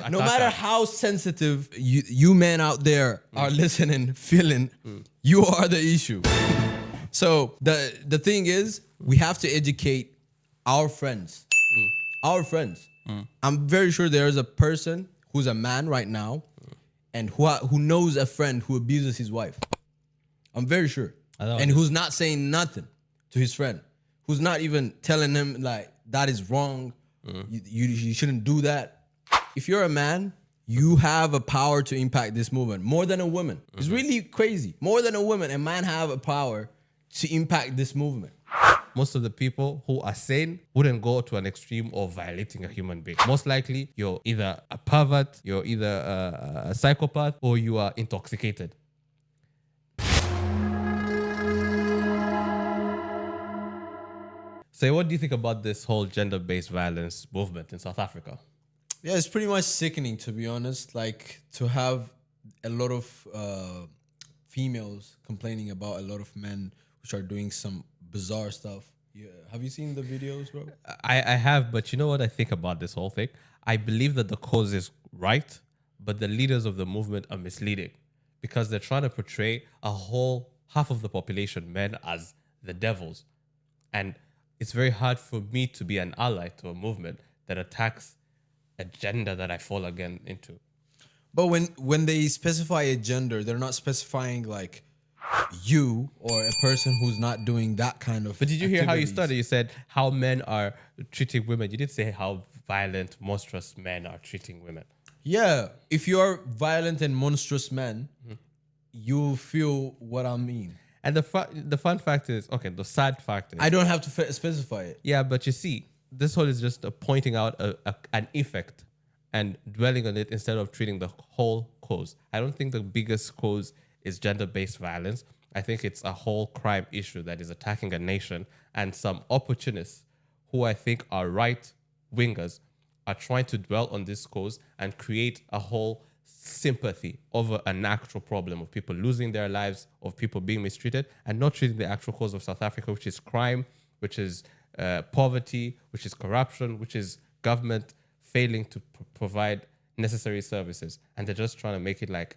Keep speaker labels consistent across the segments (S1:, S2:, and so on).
S1: No matter how sensitive you men out there are listening, feeling, you are the issue. So the thing is, we have to educate our friends. Our friends. I'm very sure there is a person who's a man right now and who knows a friend who abuses his wife. I'm very sure. And who's not saying nothing to his friend. Who's not even telling him like that is wrong. You shouldn't do that. If you're a man, you have a power to impact this movement more than a woman. It's really crazy. More than a woman, a man have a power to impact this movement.
S2: Most of the people who are sane wouldn't go to an extreme of violating a human being. Most likely, you're either a pervert, you're either a psychopath, or you are intoxicated. So what do you think about this whole gender-based violence movement in South Africa?
S1: Yeah, it's pretty much sickening, to be honest. Like, to have a lot of females complaining about a lot of men which are doing some bizarre stuff. Yeah. Have you seen the videos, bro?
S2: I have, but you know what I think about this whole thing? I believe that the cause is right, but the leaders of the movement are misleading because they're trying to portray a whole half of the population, men, as the devils. And it's very hard for me to be an ally to a movement that attacks a gender that I fall again into.
S1: But when they specify a gender, they're not specifying like you or a person who's not doing that kind of.
S2: But did you hear how you started? You said how men are treating women. You didn't say how violent, monstrous men are treating women.
S1: Yeah, if you're violent and monstrous men, you feel what I mean.
S2: And the fun fact is, okay, the sad fact is,
S1: I don't have to specify it.
S2: Yeah, but you see, this whole is just pointing out an effect and dwelling on it instead of treating the whole cause. I don't think the biggest cause is gender-based violence. I think it's a whole crime issue that is attacking a nation, and some opportunists who I think are right-wingers are trying to dwell on this cause and create a whole sympathy over an actual problem of people losing their lives, of people being mistreated, and not treating the actual cause of South Africa, which is crime, which is poverty, which is corruption, which is government failing to provide necessary services. And they're just trying to make it like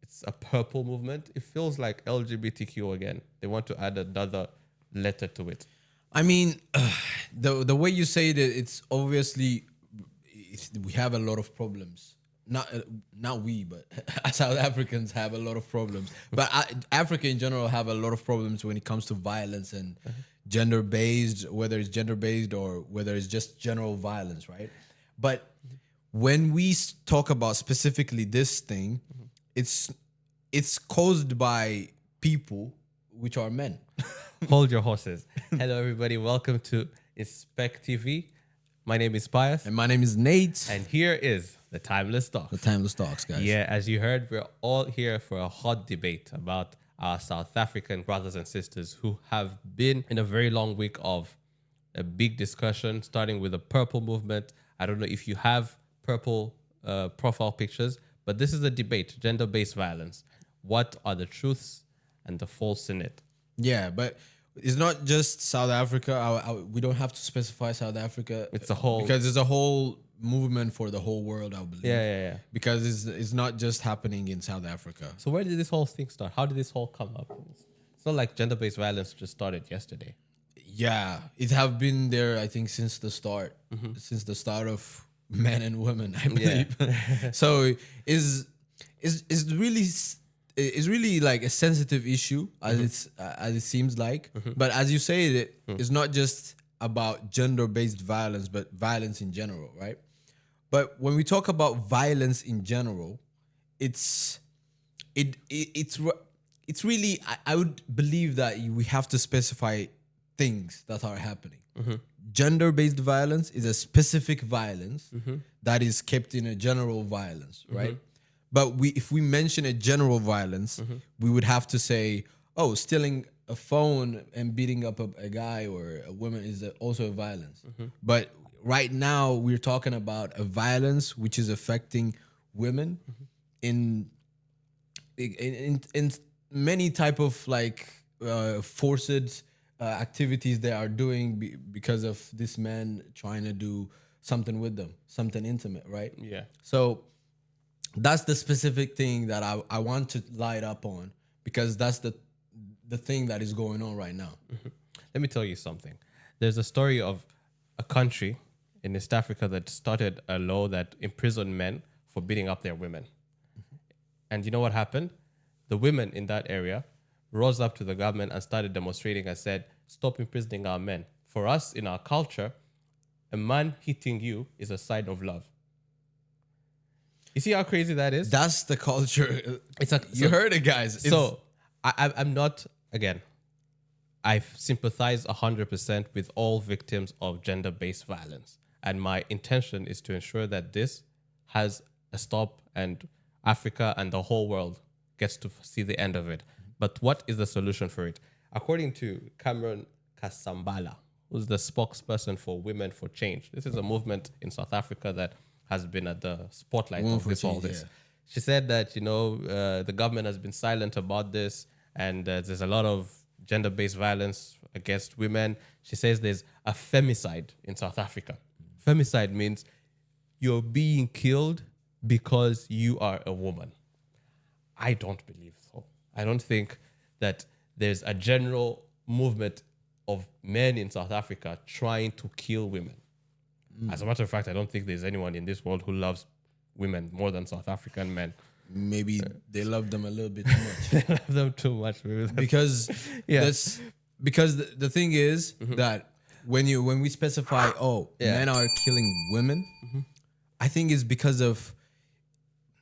S2: it's a purple movement. It feels like LGBTQ again. They want to add another letter to it.
S1: I mean, the way you say it, it's obviously we have a lot of problems. Not we, but South Africans have a lot of problems. But Africa in general have a lot of problems when it comes to violence and gender-based, whether it's gender-based or whether it's just general violence, right? But when we talk about specifically this thing, it's caused by people which are men.
S2: Hold your horses. Hello, everybody. Welcome to Inspektv. My name is Pius.
S1: And my name is Nate.
S2: And here is the Timeless Talks.
S1: The Timeless Talks, guys.
S2: Yeah, as you heard, we're all here for a hot debate about our South African brothers and sisters who have been in a very long week of a big discussion, starting with the purple movement. I don't know if you have purple profile pictures, but this is a debate, gender-based violence. What are the truths and the false in it?
S1: Yeah, but it's not just South Africa. We don't have to specify South Africa.
S2: It's a whole...
S1: Because it's a whole movement for the whole world, I believe.
S2: Yeah.
S1: Because it's not just happening in South Africa.
S2: So where did this whole thing start? How did this whole come up? It's not like gender-based violence just started yesterday.
S1: Yeah, it have been there, I think, since the start. Since the start of men and women, I believe. Yeah. So it's really like a sensitive issue as it seems like. But as you say, it's not just about gender-based violence, but violence in general, right? But when we talk about violence in general, it's really, I would believe that we have to specify things that are happening. Gender-based violence is a specific violence that is kept in a general violence, right? But if we mention a general violence, we would have to say, oh, stealing a phone and beating up a guy or a woman is also a violence. But right now we're talking about a violence which is affecting women in many type of like forced activities they are doing because of this man trying to do something with them, something intimate, right?
S2: Yeah.
S1: So that's the specific thing that I want to light up on, because that's the thing that is going on right now.
S2: Let me tell you something. There's a story of a country in East Africa that started a law that imprisoned men for beating up their women. And you know what happened? The women in that area rose up to the government and started demonstrating and said, stop imprisoning our men. For us, in our culture, a man hitting you is a sign of love. You see how crazy that is?
S1: That's the culture. You
S2: So-
S1: heard it, guys.
S2: So I'm not, again, I sympathize 100% with all victims of gender-based violence. And my intention is to ensure that this has a stop and Africa and the whole world gets to see the end of it. But what is the solution for it? According to Cameron Kasambala, who's the spokesperson for Women for Change, this is a movement in South Africa that has been at the spotlight
S1: Women
S2: of
S1: for
S2: this, all
S1: Change,
S2: this.
S1: yeah.
S2: She said that, the government has been silent about this, and there's a lot of gender-based violence against women. She says there's a femicide in South Africa. Femicide means you're being killed because you are a woman. I don't believe so. I don't think that there's a general movement of men in South Africa trying to kill women. As a matter of fact, I don't think there's anyone in this world who loves women more than South African men.
S1: Maybe they love them a little bit too much.
S2: They love them too much.
S1: because
S2: Yeah.
S1: that's because the thing is that when we specify men are killing women, I think it's because of,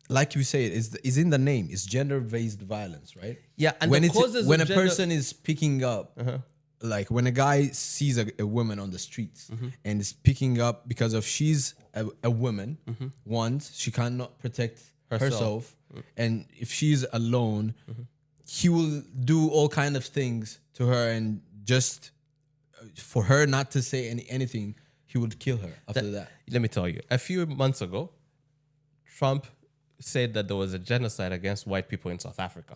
S1: like you say, it's in the name. It's gender-based violence, right?
S2: Yeah, and
S1: when
S2: the
S1: it's
S2: causes
S1: when
S2: of
S1: a
S2: gender-
S1: person is picking up, like when a guy sees a woman on the streets and is picking up because of she's a woman, once she cannot protect herself, and if she's alone, he will do all kind of things to her, and just for her not to say anything, he would kill her after that.
S2: Let me tell you, a few months ago, Trump said that there was a genocide against white people in South Africa.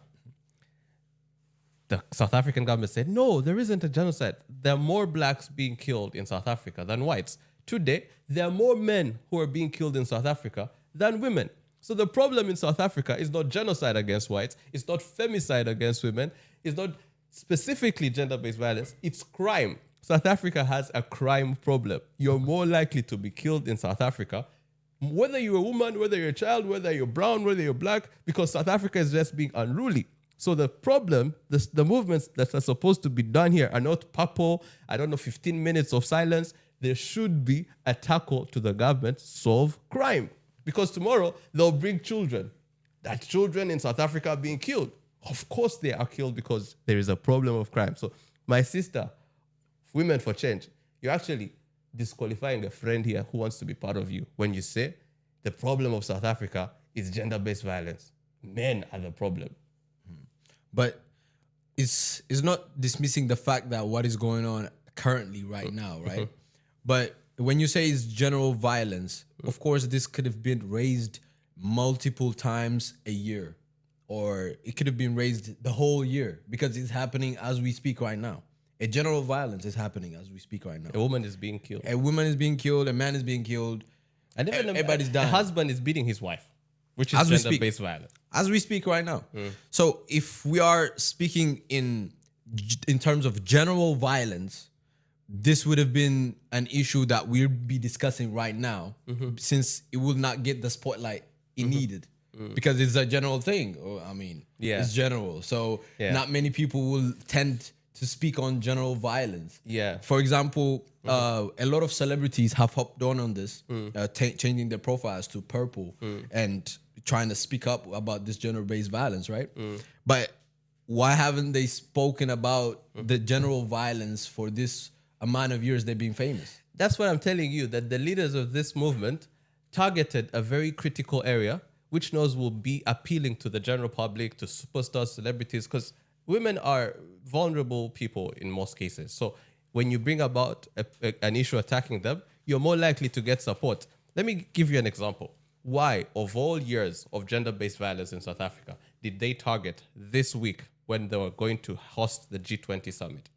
S2: The South African government said, no, there isn't a genocide. There are more blacks being killed in South Africa than whites. Today, there are more men who are being killed in South Africa than women. So the problem in South Africa is not genocide against whites. It's not femicide against women. It's not specifically gender-based violence. It's crime. South Africa has a crime problem. You're more likely to be killed in South Africa, whether you're a woman, whether you're a child, whether you're brown, whether you're black, because South Africa is just being unruly. So the problem, the movements that are supposed to be done here are not purple, 15 minutes of silence. There should be a tackle to the government, solve crime. Because tomorrow they'll bring children. That children in South Africa are being killed. Of course they are killed because there is a problem of crime. So my sister, Women for Change, you're actually disqualifying a friend here who wants to be part of you when you say the problem of South Africa is gender-based violence. Men are the problem.
S1: But it's not dismissing the fact that what is going on currently right now, right? But when you say it's general violence, of course, this could have been raised multiple times a year, or it could have been raised the whole year, because it's happening as we speak right now. A general violence is happening as we speak right now.
S2: A woman is being killed.
S1: A woman is being killed, a man is being killed,
S2: And even
S1: everybody's
S2: a
S1: dying.
S2: husband is beating his wife, which is
S1: As we speak.
S2: gender-based violence.
S1: As we speak right now. So if we are speaking in terms of general violence, this would have been an issue that we'll be discussing right now, since it will not get the spotlight it needed, because it's a general thing.
S2: Yeah.
S1: It's general. So not many people will tend to speak on general violence.
S2: Yeah.
S1: For example, a lot of celebrities have hopped on this, changing their profiles to purple and trying to speak up about this gender-based violence, right? But why haven't they spoken about the general violence for this amount of years they've been famous?
S2: That's what I'm telling you, that the leaders of this movement targeted a very critical area, which knows will be appealing to the general public, to superstars, celebrities, because women are vulnerable people in most cases. So when you bring about an issue attacking them, you're more likely to get support. Let me give you an example. Why, of all years of gender-based violence in South Africa, did they target this week when they were going to host the G20 summit?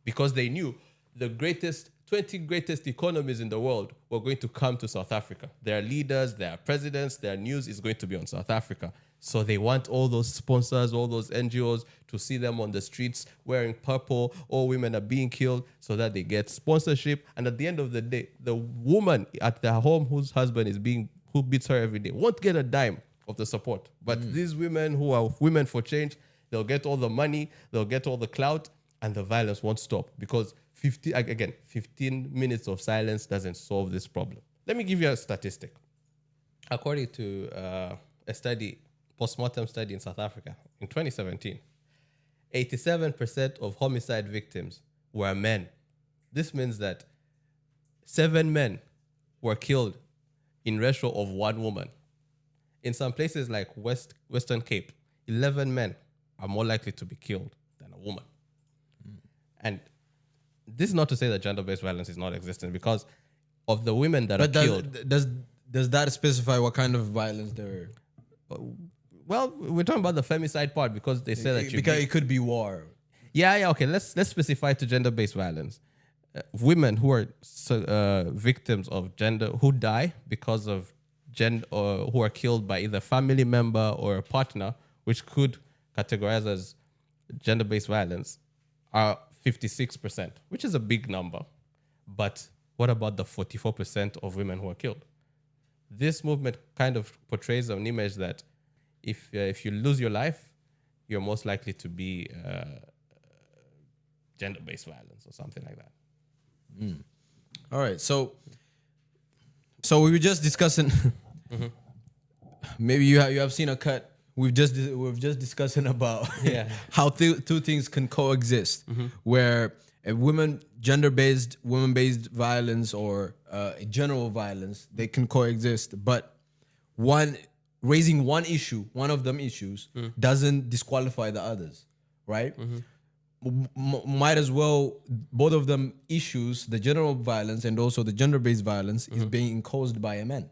S2: Because they knew the greatest 20 greatest economies in the world were going to come to South Africa. Their leaders, their presidents, their news is going to be on South Africa. So they want all those sponsors, all those NGOs to see them on the streets wearing purple. All women are being killed so that they get sponsorship. And at the end of the day, the woman at their home whose husband is who beats her every day won't get a dime of the support. But these women who are women for change, they'll get all the money, they'll get all the clout, and the violence won't stop because 15 minutes of silence doesn't solve this problem. Let me give you a statistic. According to a study, post-mortem study in South Africa in 2017, 87% of homicide victims were men. This means that 7 men were killed in ratio of 1 woman. In some places like Western Cape, 11 men are more likely to be killed than a woman. And this is not to say that gender-based violence is not existent, because of the women that are killed.
S1: Does that specify what kind of violence there?
S2: Well, we're talking about the femicide part because they say that
S1: it could be war.
S2: Yeah. Okay, let's specify to gender-based violence. Women who are victims of who die because of gender, or who are killed by either family member or a partner, which could categorize as gender-based violence, are 56%, which is a big number. But what about the 44% of women who are killed? This movement kind of portrays an image that if you lose your life, you're most likely to be gender-based violence or something like that.
S1: All right, so we were just discussing. Maybe you have seen a cut. We've just discussing about how two things can coexist, where a gender-based, women-based violence or general violence, they can coexist, but raising one of them issues doesn't disqualify the others, right? Might as well, both of them issues, the general violence and also the gender-based violence, is being caused by a man.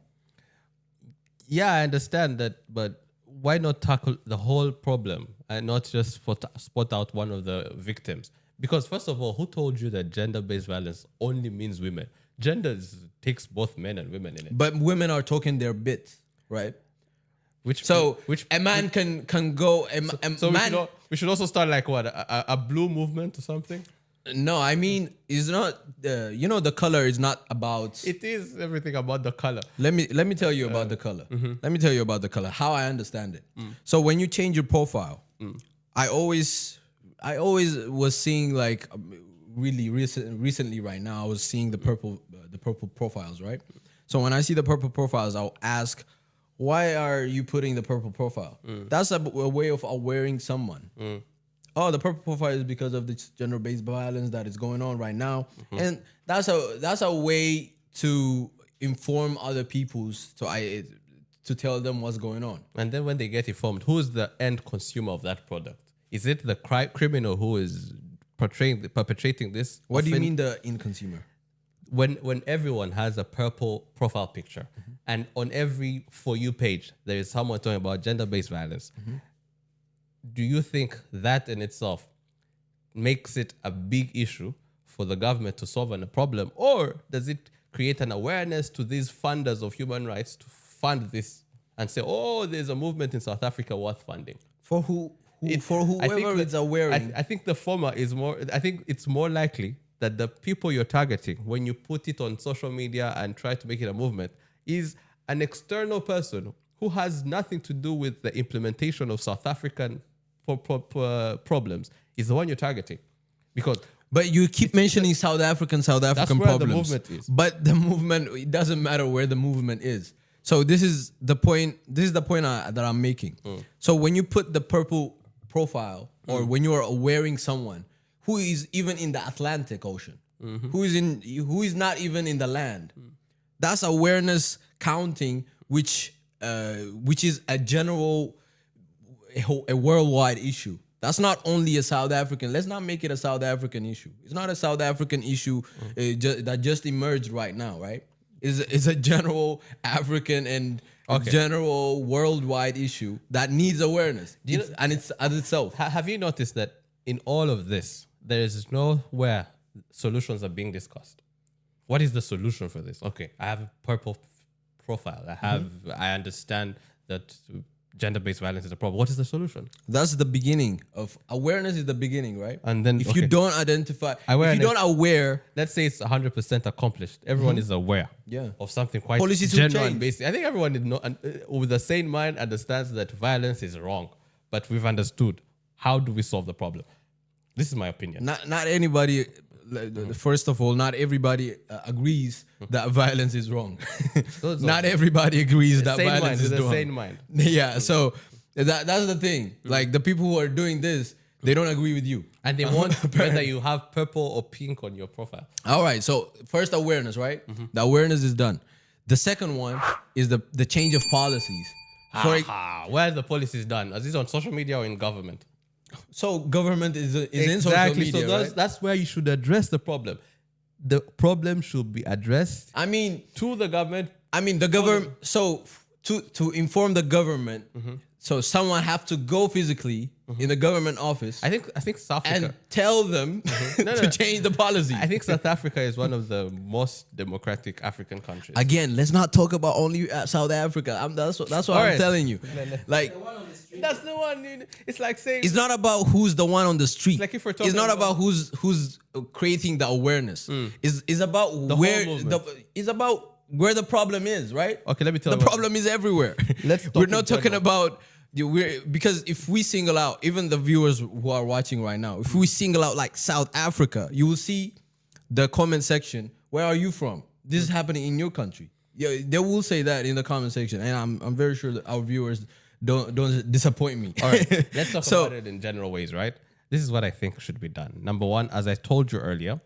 S2: Yeah, I understand that, but why not tackle the whole problem and not just spot out one of the victims? Because first of all, who told you that gender-based violence only means women? Gender takes both men and women in it.
S1: But women are talking their bit, right? A man can go.
S2: We should also start like what, a blue movement or something.
S1: No, I mean, it's not. The color is not about.
S2: It is everything about the color.
S1: Let me tell you about the color. Let me tell you about the color. How I understand it. So when you change your profile, I always was seeing like really recently right now. I was seeing the purple profiles, right? So when I see the purple profiles, I'll ask, why are you putting the purple profile? That's a way of awareing someone. Oh, the purple profile is because of this gender-based violence that is going on right now, and that's a way to inform other people's to tell them what's going on.
S2: And then when they get informed, who's the end consumer of that product? Is it the criminal who is perpetrating this?
S1: What do you mean the end consumer?
S2: When everyone has a purple profile picture, and on every For You page there is someone talking about gender-based violence, do you think that in itself makes it a big issue for the government to solve a problem, or does it create an awareness to these funders of human rights to fund this and say, oh, there's a movement in South Africa worth funding?
S1: For whoever is aware.
S2: I think the former is more. I think it's more likely that the people you're targeting, when you put it on social media and try to make it a movement, is an external person who has nothing to do with the implementation of South African problems, is the one you're targeting.
S1: But you keep mentioning South African
S2: that's where
S1: problems.
S2: the movement is.
S1: But the movement, it doesn't matter where the movement is. So this is the point. This is the point that I'm making. So when you put the purple profile, or when you are awareing someone who is even in the Atlantic Ocean, who is not even in the land, that's awareness counting, which is a general, a worldwide issue. That's not only a South African. Let's not make it a South African issue. It's not a South African issue that just emerged right now, right? It's a general African and general worldwide issue that needs awareness. And it's as itself.
S2: Have you noticed that in all of this, there is nowhere solutions are being discussed? what is the solution for this? Okay, I have a purple profile. I understand that gender-based violence is a problem. What is the solution?
S1: That's the beginning of awareness. Is the beginning, right?
S2: And then
S1: if you don't identify, if
S2: Awareness.
S1: you don't aware,
S2: Let's say it's 100% accomplished. Everyone is aware
S1: Yeah.
S2: of something quite
S1: Policies will
S2: general and
S1: change.
S2: basic. I think everyone is with a sane mind understands that violence is wrong, but we've understood how do we solve the problem. This is my opinion.
S1: not anybody. First of all, not everybody agrees that violence is wrong. Not everybody agrees that
S2: Sane mind,
S1: violence is
S2: with a
S1: wrong.
S2: sane mind.
S1: Yeah, so that's the thing. Like the people who are doing this, they don't agree with you.
S2: And they want whether you have purple or pink on your profile.
S1: All right. So first awareness, right? The awareness is done. The second one is the change of policies.
S2: Where are the policies done? Is this on social media or in government?
S1: So government is in social media,
S2: So
S1: right?
S2: that's where you should address the problem. The problem should be addressed
S1: I mean,
S2: to the government.
S1: the government. So to inform the government, so someone have to go physically in the government office
S2: I think South Africa.
S1: and tell them to change the policy.
S2: I think South Africa is one of the most democratic African countries.
S1: Again, let's not talk about only South Africa. That's what I'm
S2: Alright.
S1: telling you. Like,
S2: That's the one. It's like saying
S1: it's not about who's the one on the street.
S2: Like if we're
S1: It's
S2: talking
S1: not about
S2: about-
S1: who's creating the awareness. It's about
S2: whole
S1: where
S2: movement.
S1: it's about where the problem is, right?
S2: Okay, let me tell
S1: The
S2: you what-
S1: problem is everywhere.
S2: Let's talk
S1: We're
S2: in
S1: not talking
S2: general.
S1: about because if we single out even the viewers who are watching right now, if we single out like South Africa, you will see the comment section. Where are you from? This is happening in your country. Yeah, they will say that in the comment section, and I'm very sure that our viewers don't disappoint me.
S2: All right, let's talk
S1: So-
S2: about it in general ways, right? This is what I think should be done. Number one, as I told you earlier,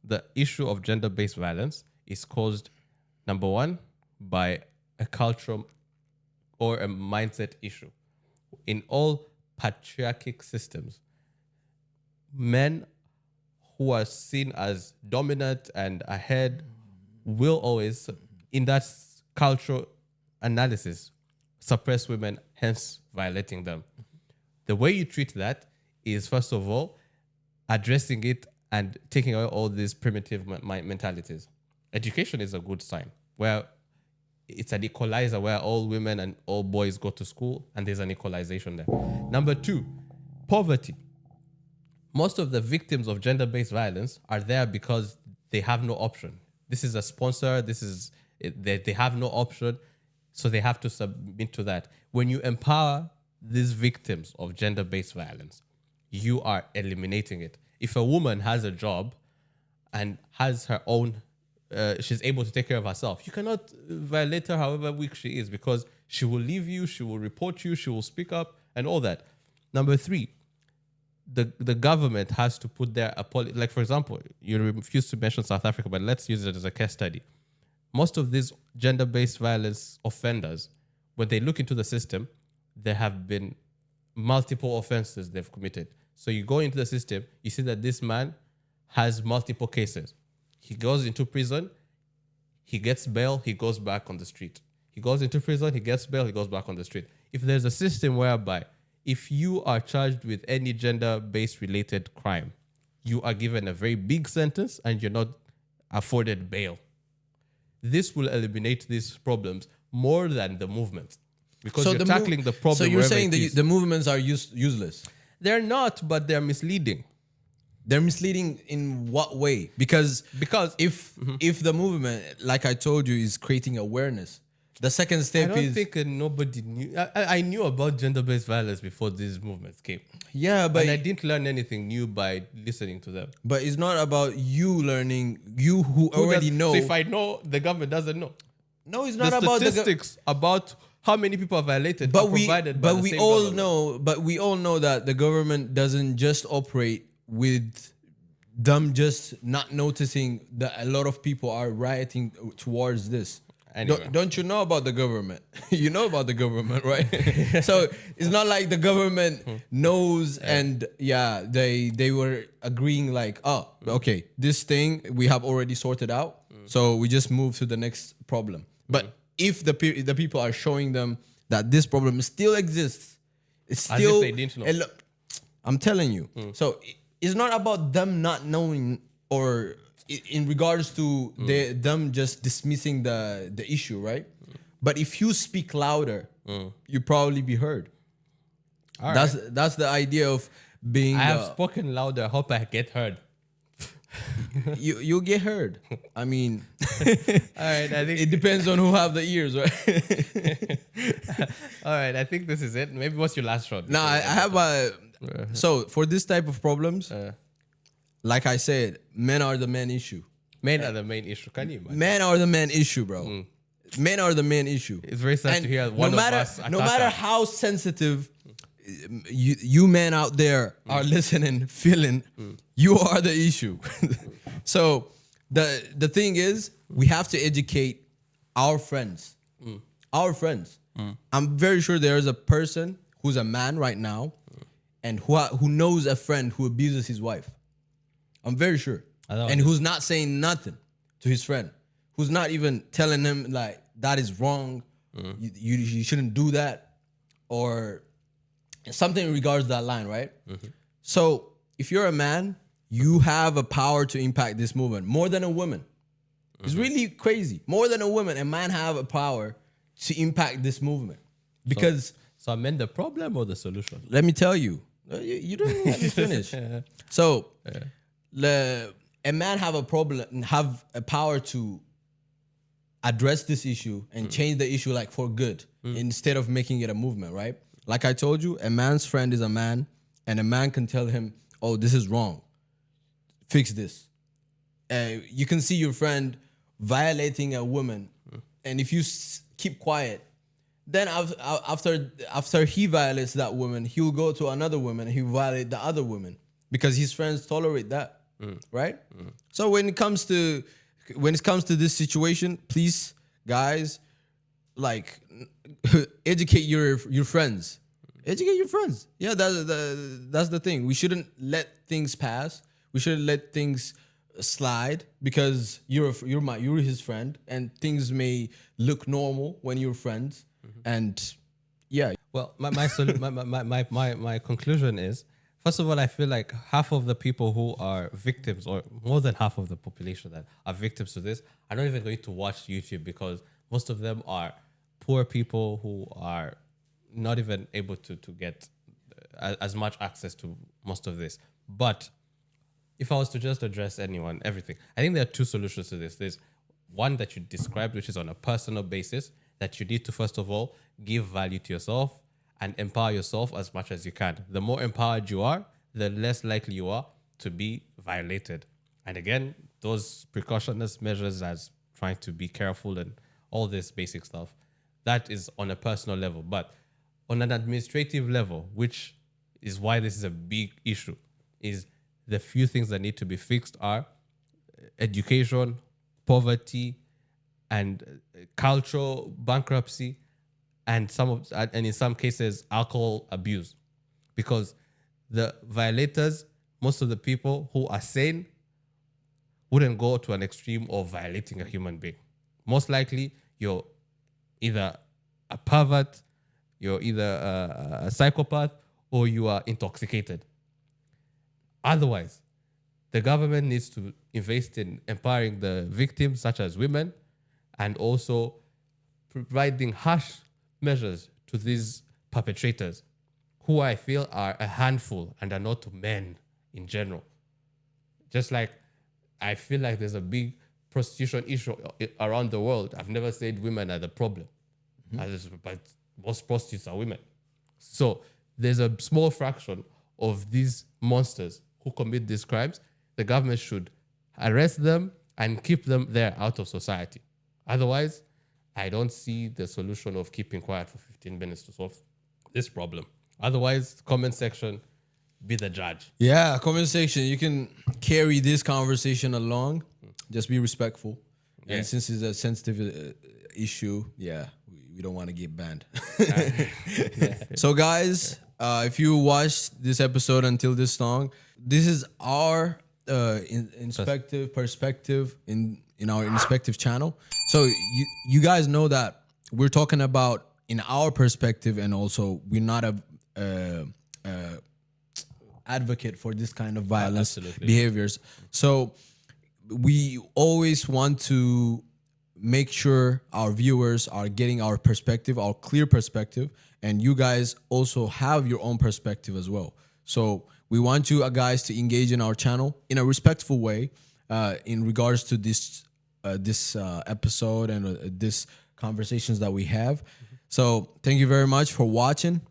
S2: the issue of gender-based violence is caused, number one, by a cultural or a mindset issue. In all patriarchic systems, men who are seen as dominant and ahead will always, in that cultural analysis, suppress women, hence violating them. The way you treat that is, first of all, addressing it and taking away all these primitive mentalities. Education is a good sign, where it's an equalizer where all women and all boys go to school and there's an equalization there. Number two, poverty. Most of the victims of gender-based violence are there because they have no option. This is a sponsor, they have no option, so they have to submit to that. When you empower these victims of gender-based violence, you are eliminating it. If a woman has a job and has her own, she's able to take care of herself, you cannot violate her however weak she is, because she will leave you, she will report you, she will speak up and all that. Number three, the government has to put their, like for example, you refuse to mention South Africa, but let's use it as a case study. Most of these gender-based violence offenders, when they look into the system, there have been multiple offenses they've committed. So you go into the system, you see that this man has multiple cases. He goes into prison, he gets bail, he goes back on the street. He goes into prison, he gets bail, he goes back on the street. If there's a system whereby if you are charged with any gender-based related crime, you are given a very big sentence and you're not afforded bail. This will eliminate these problems more than the movement, because you're tackling the problem.
S1: So you're
S2: wherever
S1: saying
S2: it is.
S1: the movements are useless.
S2: They're not, but they're misleading.
S1: They're misleading in what way? Because if the movement, like I told you, is creating awareness, the second
S2: I
S1: step
S2: don't
S1: is
S2: think nobody knew. I knew about gender-based violence before these movements came.
S1: yeah, but
S2: And I didn't learn anything new by listening to them.
S1: but it's not about you learning. You who already know.
S2: So if I know, the government doesn't know.
S1: No, it's
S2: The
S1: not about the
S2: statistics about how many people are violated
S1: but
S2: are
S1: we
S2: provided by
S1: but
S2: the
S1: we
S2: same
S1: all
S2: government.
S1: know but we all know that the government doesn't just operate with them just not noticing that a lot of people are rioting towards this.
S2: Anyway.
S1: Don't you know about the government? You know about the government, right? So it's not like the government knows and they were agreeing like, oh, okay, this thing we have already sorted out, so we just move to the next problem. But if the people are showing them that this problem still exists, it's
S2: As
S1: still
S2: if they didn't know.
S1: I'm telling you. So it's not about them not knowing or in regards to them just dismissing the issue, right? But if you speak louder, you probably be heard.
S2: All
S1: That's the idea of being.
S2: I have spoken louder. I hope I get heard.
S1: You'll get heard. I mean,
S2: All right. I think
S1: it depends on who have the ears, right?
S2: All right. I think this is it. Maybe what's your last shot?
S1: Now I have a. So for this type of problems, like I said, men are the main issue.
S2: Men are the main issue. Can you imagine?
S1: Men are the main issue, bro. Men are the main issue.
S2: It's very sad
S1: And
S2: to hear one
S1: no matter,
S2: of us.
S1: no matter how sensitive you men out there are listening, feeling, you are the issue. So the thing is, we have to educate our friends. Our friends. I'm very sure there is a person who's a man right now, and who knows a friend who abuses his wife. I'm very sure, and who's not saying nothing to his friend, who's not even telling him like that is wrong. You shouldn't do that, or something in regards to that line, right? So if you're a man, you have a power to impact this movement more than a woman. It's really crazy. More than a woman, a man have a power to impact this movement. Because
S2: So are men the problem or the solution?
S1: let me tell you, you don't even let me finish. So a man have a power to address this issue and change the issue like for good instead of making it a movement, right? Like I told you, a man's friend is a man, and a man can tell him, oh, this is wrong. Fix this. You can see your friend violating a woman, and if you keep quiet, then after he violates that woman, he will go to another woman and he will violate the other woman because his friends tolerate that, right? So when it comes to this situation, please, guys, like educate your friends. Educate your friends. Yeah, that's the thing. We shouldn't let things pass. We shouldn't let things slide because you're his friend, and things may look normal when you're friends. And yeah.
S2: Well, my conclusion is, first of all, I feel like half of the people who are victims, or more than half of the population that are victims to this, are not even going to watch YouTube because most of them are poor people who are not even able to get as much access to most of this. But if I was to just address everything, I think there are two solutions to this. There's one that you described, which is on a personal basis, that you need to, first of all, give value to yourself and empower yourself as much as you can. The more empowered you are, the less likely you are to be violated. And again, those precautionist measures as trying to be careful and all this basic stuff, that is on a personal level. But on an administrative level, which is why this is a big issue, is the few things that need to be fixed are education, poverty, and cultural bankruptcy, and in some cases alcohol abuse, because the violators, most of the people who are sane, wouldn't go to an extreme of violating a human being. Most likely, you're either a pervert, you're either a psychopath, or you are intoxicated. Otherwise, the government needs to invest in empowering the victims, such as women, and also providing harsh measures to these perpetrators, who I feel are a handful and are not men in general. Just like I feel like there's a big prostitution issue around the world. I've never said women are the problem, but most prostitutes are women. So there's a small fraction of these monsters who commit these crimes. The government should arrest them and keep them there out of society. Otherwise, I don't see the solution of keeping quiet for 15 minutes to solve this problem. Otherwise, comment section, be the judge.
S1: Yeah, comment section. You can carry this conversation along. Just be respectful.
S2: Yeah.
S1: And since it's a sensitive issue, we don't want to get banned. So guys, if you watched this episode until this long, this is our inspective perspective in our Inspektv channel. So you guys know that we're talking about in our perspective, and also we're not a advocate for this kind of violence behaviors. So we always want to make sure our viewers are getting our perspective, our clear perspective, and you guys also have your own perspective as well. So we want you guys to engage in our channel in a respectful way in regards to this episode and this conversations that we have. So thank you very much for watching.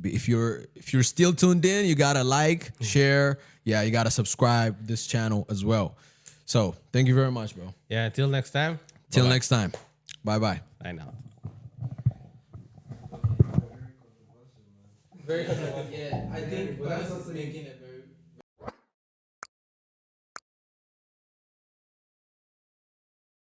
S1: If you're still tuned in, you gotta like, share, you gotta subscribe this channel as well. So thank you very much, bro.
S2: Yeah, until next time.
S1: Till next time. Bye.
S2: Bye now.
S1: Very controversial. Yeah, I think making it very